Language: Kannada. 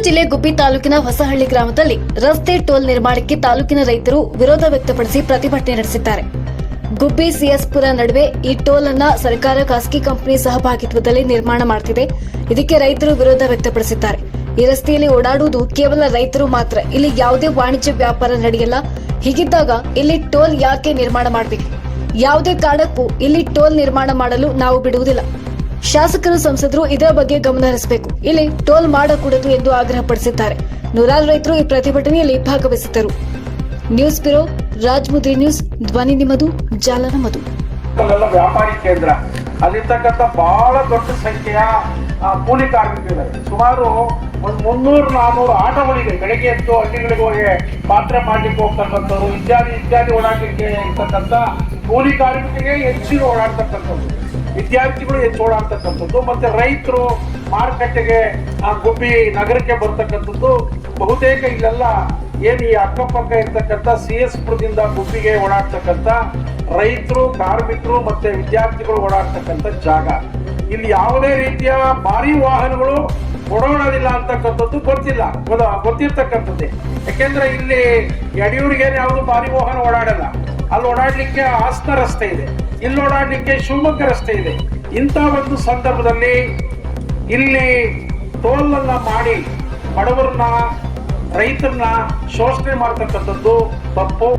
ಜಿಲ್ಲೆ ಗುಬ್ಬಿ ತಾಲೂಕಿನ ಹೊಸಹಳ್ಳಿ ಗ್ರಾಮದಲ್ಲಿ ರಸ್ತೆ ಟೋಲ್ ನಿರ್ಮಾಣಕ್ಕೆ ತಾಲೂಕಿನ ರೈತರು ವಿರೋಧ ವ್ಯಕ್ತಪಡಿಸಿ ಪ್ರತಿಭಟನೆ ನಡೆಸಿದ್ದಾರೆ. ಗುಬ್ಬಿ ಸಿಎಸ್ಪುರ ನಡುವೆ ಈ ಟೋಲ್ ಅನ್ನ ಸರ್ಕಾರ ಖಾಸಗಿ ಕಂಪನಿ ಸಹಭಾಗಿತ್ವದಲ್ಲಿ ನಿರ್ಮಾಣ ಮಾಡುತ್ತಿದೆ. ಇದಕ್ಕೆ ರೈತರು ವಿರೋಧ ವ್ಯಕ್ತಪಡಿಸಿದ್ದಾರೆ. ಈ ರಸ್ತೆಯಲ್ಲಿ ಓಡಾಡುವುದು ಕೇವಲ ರೈತರು ಮಾತ್ರ, ಇಲ್ಲಿ ಯಾವುದೇ ವಾಣಿಜ್ಯ ವ್ಯಾಪಾರ ನಡೆಯಲ್ಲ. ಹೀಗಿದ್ದಾಗ ಇಲ್ಲಿ ಟೋಲ್ ಯಾಕೆ ನಿರ್ಮಾಣ ಮಾಡಬೇಕು? ಯಾವುದೇ ಕಾರಣಕ್ಕೂ ಇಲ್ಲಿ ಟೋಲ್ ನಿರ್ಮಾಣ ಮಾಡಲು ನಾವು ಬಿಡುವುದಿಲ್ಲ. ಶಾಸಕರು, ಸಂಸದರು ಇದರ ಬಗ್ಗೆ ಗಮನ ಹರಿಸಬೇಕು. ಇಲ್ಲಿ ಟೋಲ್ ಮಾಡಕೂಡದು ಎಂದು ಆಗ್ರಹಪಡಿಸಿದ್ದಾರೆ. ನೂರಾರು ರೈತರು ಈ ಪ್ರತಿಭಟನೆಯಲ್ಲಿ ಭಾಗವಹಿಸಿದ್ದರು. ನ್ಯೂಸ್ ಬ್ಯೂರೋ, ರಾಜಮುದ್ರಿ ನ್ಯೂಸ್, ಧ್ವನಿ ನಿಮ್ಮದು, ಜಾಲ ನಮ್ಮದು. ವ್ಯಾಪಾರಿ ಕೇಂದ್ರ ಅಲ್ಲಿರ್ತಕ್ಕಂಥ ಬಹಳ ದೊಡ್ಡ ಸಂಖ್ಯೆಯ ಕೂಲಿ ಕಾರ್ಮಿಕರಿದ್ದಾರೆ. ಸುಮಾರು ಒಂದು 300-400 ಆಟೋಗಳಿಗೆ ಬೆಳಗ್ಗೆ ಎದ್ದು ಹಳ್ಳಿಗಳಿಗೆ ಹೋಗಿ ಪಾತ್ರೆ ಮಾಡ್ಲಿಕ್ಕೆ ಹೋಗ್ತಕ್ಕಂಥವ್ರು, ಇತ್ಯಾದಿ ಓಡಾಡಲಿಕ್ಕೆ ಇರ್ತಕ್ಕಂಥ ಕೂಲಿ ಕಾರ್ಮಿಕರಿಗೆ ಹೆಚ್ಚಿನ ಓಡಾಡ್ತಕ್ಕಂಥದ್ದು, ವಿದ್ಯಾರ್ಥಿಗಳು ಹೆಚ್ಚು ಓಡಾಡ್ತಕ್ಕಂಥದ್ದು, ಮತ್ತೆ ರೈತರು ಮಾರುಕಟ್ಟೆಗೆ ಗುಬ್ಬಿ ನಗರಕ್ಕೆ ಬರ್ತಕ್ಕಂಥದ್ದು. ಬಹುತೇಕ ಇಲ್ಲೆಲ್ಲ ಏನು ಈ ಅಕ್ಕಪಕ್ಕ ಇರ್ತಕ್ಕಂಥ ಸಿಎಸ್ಪುರದಿಂದ ಗುಬ್ಬಿಗೆ ಓಡಾಡ್ತಕ್ಕಂಥ ರೈತರು, ಕಾರ್ಮಿಕರು ಮತ್ತೆ ವಿದ್ಯಾರ್ಥಿಗಳು ಓಡಾಡ್ತಕ್ಕಂಥ ಜಾಗ. ಇಲ್ಲಿ ಯಾವುದೇ ರೀತಿಯ ಭಾರಿ ವಾಹನಗಳು ಓಡಾಡೋದಿಲ್ಲ ಅಂತಕ್ಕಂಥದ್ದು ಗೊತ್ತಿರ್ತಕ್ಕಂಥದ್ದೇ. ಯಾಕೆಂದ್ರೆ ಇಲ್ಲಿ ಯಡಿಯೂರಿಗೆ ಯಾವುದು ಭಾರಿ ವಾಹನ ಓಡಾಡಲ್ಲ. ಅಲ್ಲಿ ಓಡಾಡ್ಲಿಕ್ಕೆ ಹಾಸನ ರಸ್ತೆ ಇದೆ, ಇಲ್ಲಿ ಓಡಾಡ್ಲಿಕ್ಕೆ ಶಿವಮೊಗ್ಗ ರಸ್ತೆ ಇದೆ. ಇಂಥ ಒಂದು ಸಂದರ್ಭದಲ್ಲಿ ಇಲ್ಲಿ ಟೋಲ್ ಅನ್ನ ಮಾಡಿ ಬಡವರನ್ನ, ರೈತರನ್ನ ಶೋಷಣೆ ಮಾಡ್ತಕ್ಕಂಥದ್ದು ತಪ್ಪು.